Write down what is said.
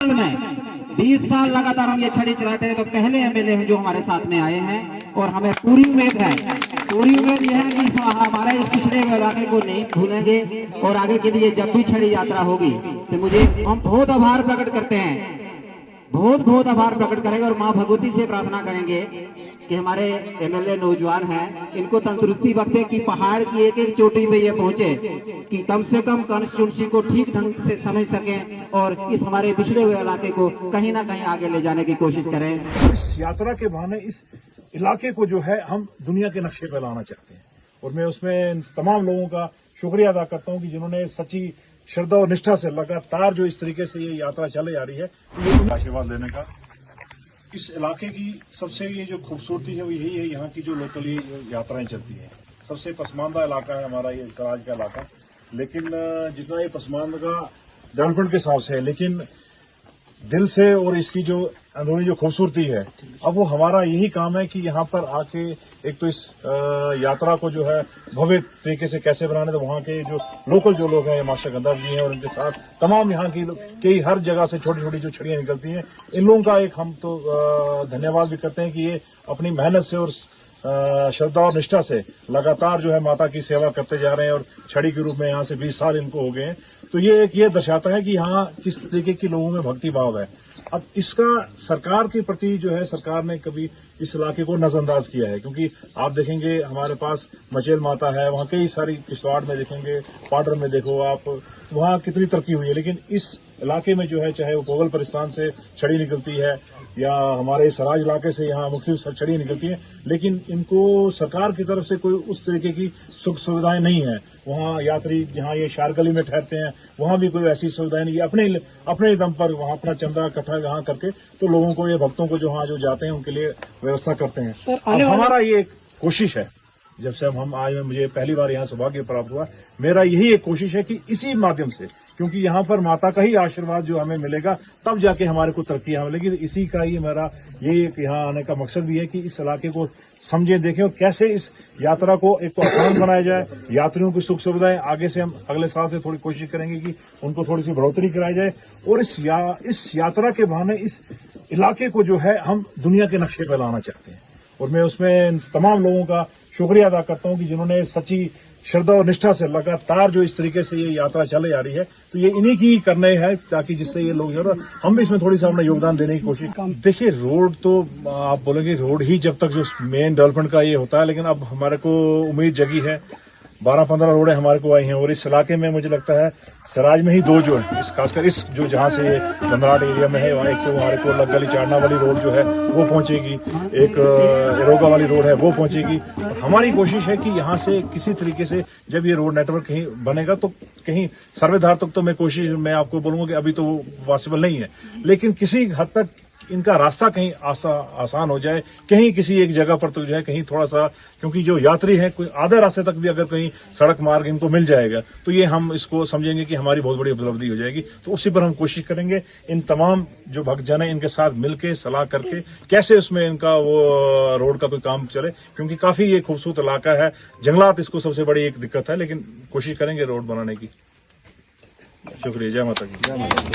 में 20 साल लगातार हम ये छड़ी चलाते हैं। तो पहले एमएलए हैं जो हमारे साथ में आए हैं और हमें पूरी उम्मीद यह है कि हमारे इस पिछड़े हुए इलाके को नहीं भूलेंगे और आगे के लिए जब भी छड़ी यात्रा होगी तो हम बहुत आभार प्रकट करते हैं, बहुत आभार प्रकट करेंगे और मां भगवती से प्रार्थना करेंगे कि हमारे एमएलए नौजवान हैं, इनको तंदुरुस्ती बख्शे कि पहाड़ की एक एक चोटी पे ये पहुंचे कि कम से कम कॉन्स्टिट्यूंसी को ठीक ढंग से समझ सकें और इस हमारे पिछड़े हुए इलाके को कहीं ना कहीं आगे ले जाने की कोशिश करें। इस यात्रा के बहाने इस इलाके को जो है हम दुनिया के नक्शे पर लाना चाहते हैं और मैं उसमें तमाम लोगों का शुक्रिया अदा करता हूं कि जिन्होंने सच्ची श्रद्धा और निष्ठा से लगातार जो इस तरीके से ये यात्रा चले आ रही है, तो ये आशीर्वाद लेने का। इस इलाके की सबसे ये जो खूबसूरती है वो यही है, यहाँ की जो लोकल ये यात्राएं चलती हैं। सबसे पसमानदा इलाका है हमारा ये सराज का इलाका, लेकिन जितना ये पसमानदा डेवलपमेंट के हिसाब से है, लेकिन दिल से और इसकी जो अंदरूनी जो खूबसूरती है, अब वो हमारा यही काम है कि यहाँ पर आके एक तो इस यात्रा को जो है भव्य तरीके से कैसे बनाने, तो वहाँ के जो लोकल जो लोग हैं मास्टर गंधा जी हैं और उनके साथ तमाम यहाँ की कई हर जगह से छोटी छोटी जो छड़ियां निकलती हैं, इन लोगों का एक हम तो धन्यवाद भी करते हैं कि ये अपनी मेहनत से और श्रद्धा और निष्ठा से लगातार जो है माता की सेवा करते जा रहे हैं और छड़ी के रूप में यहाँ से 20 साल इनको हो गए हैं। तो ये दर्शाता है कि यहाँ किस तरीके के लोगों में भक्ति भाव है। अब इसका सरकार के प्रति जो है सरकार ने कभी इस इलाके को नजरअंदाज किया है, क्योंकि आप देखेंगे हमारे पास मचेल माता है, वहाँ कई सारी किश्तवाड़ में देखेंगे, पाडर में देखो आप, वहाँ कितनी तरक्की हुई है, लेकिन इस इलाके में जो है चाहे वो पोगल परिस्तान से छड़ी निकलती है या हमारे सराज इलाके से यहाँ मुख्तलिफ छड़ी निकलती है, लेकिन इनको सरकार की तरफ से कोई उस तरीके की सुख सुविधाएं नहीं है। वहाँ यात्री जहाँ ये शारगली में ठहरते हैं वहाँ भी कोई ऐसी सुविधाएं नहीं है, अपने दम पर वहाँ अपना चंदा इकट्ठा यहाँ करके तो लोगों को, ये भक्तों को जो वहाँ जो जाते हैं उनके लिए व्यवस्था करते हैं। अब हमारा ये कोशिश है, जब से हम आए, मुझे पहली बार यहाँ सौभाग्य प्राप्त हुआ, मेरा यही एक कोशिश है कि इसी माध्यम से, क्योंकि यहाँ पर माता का ही आशीर्वाद जो हमें मिलेगा तब जाके हमारे को तरक्की मिलेगी, इसी का ही मेरा यही यहाँ आने का मकसद भी है कि इस इलाके को समझें, देखें और कैसे इस यात्रा को एक तो आसान बनाया जाए, यात्रियों की सुख सुविधाएं आगे से हम अगले साल से थोड़ी कोशिश करेंगे कि उनको थोड़ी सी बढ़ोतरी कराई जाए और इस यात्रा के बहाने इस इलाके को जो है हम दुनिया के नक्शे पर लाना चाहते हैं और मैं उसमें तमाम लोगों का शुक्रिया अदा करता हूं कि जिन्होंने सच्ची श्रद्धा और निष्ठा से लगातार जो इस तरीके से ये यात्रा चले आ रही है, तो ये इन्हीं की करने है ताकि जिससे ये लोग, और हम भी इसमें थोड़ी सा अपना योगदान देने की कोशिश। देखिए रोड तो आप बोलेंगे रोड ही जब तक जो मेन डेवलपमेंट का ये होता है, लेकिन अब हमारे को उम्मीद जगी है, 12-15 रोडें हमारे को आई हैं और इस इलाके में मुझे लगता है सराज में ही 2 जो है, इस खासकर इस जो जहां से ये बंदराट एरिया में है, वहाँ एक तो हमारे को लग्गली चाड़ना वाली रोड जो है वो पहुंचेगी, एक एरोगा वाली रोड है वो पहुंचेगी। हमारी कोशिश है कि यहाँ से किसी तरीके से जब ये रोड नेटवर्क कहीं बनेगा तो कहीं सर्वेधार तक तो मैं आपको बोलूंगा कि अभी तो वो पॉसिबल नहीं है, लेकिन किसी हद तक इनका रास्ता कहीं आसान हो जाए, कहीं किसी एक जगह पर तो जो है कहीं थोड़ा सा, क्योंकि जो यात्री है कोई आधे रास्ते तक भी अगर कहीं सड़क मार्ग इनको मिल जाएगा तो ये हम इसको समझेंगे कि हमारी बहुत बड़ी उपलब्धि हो जाएगी। तो उसी पर हम कोशिश करेंगे, इन तमाम जो भक्तजन है इनके साथ मिलकर सलाह करके कैसे उसमें इनका वो रोड का कोई काम चले, क्योंकि काफी ये खूबसूरत इलाका है, जंगलात इसको सबसे बड़ी एक दिक्कत है, लेकिन कोशिश करेंगे रोड बनाने की। शुक्रिया। जय माता की।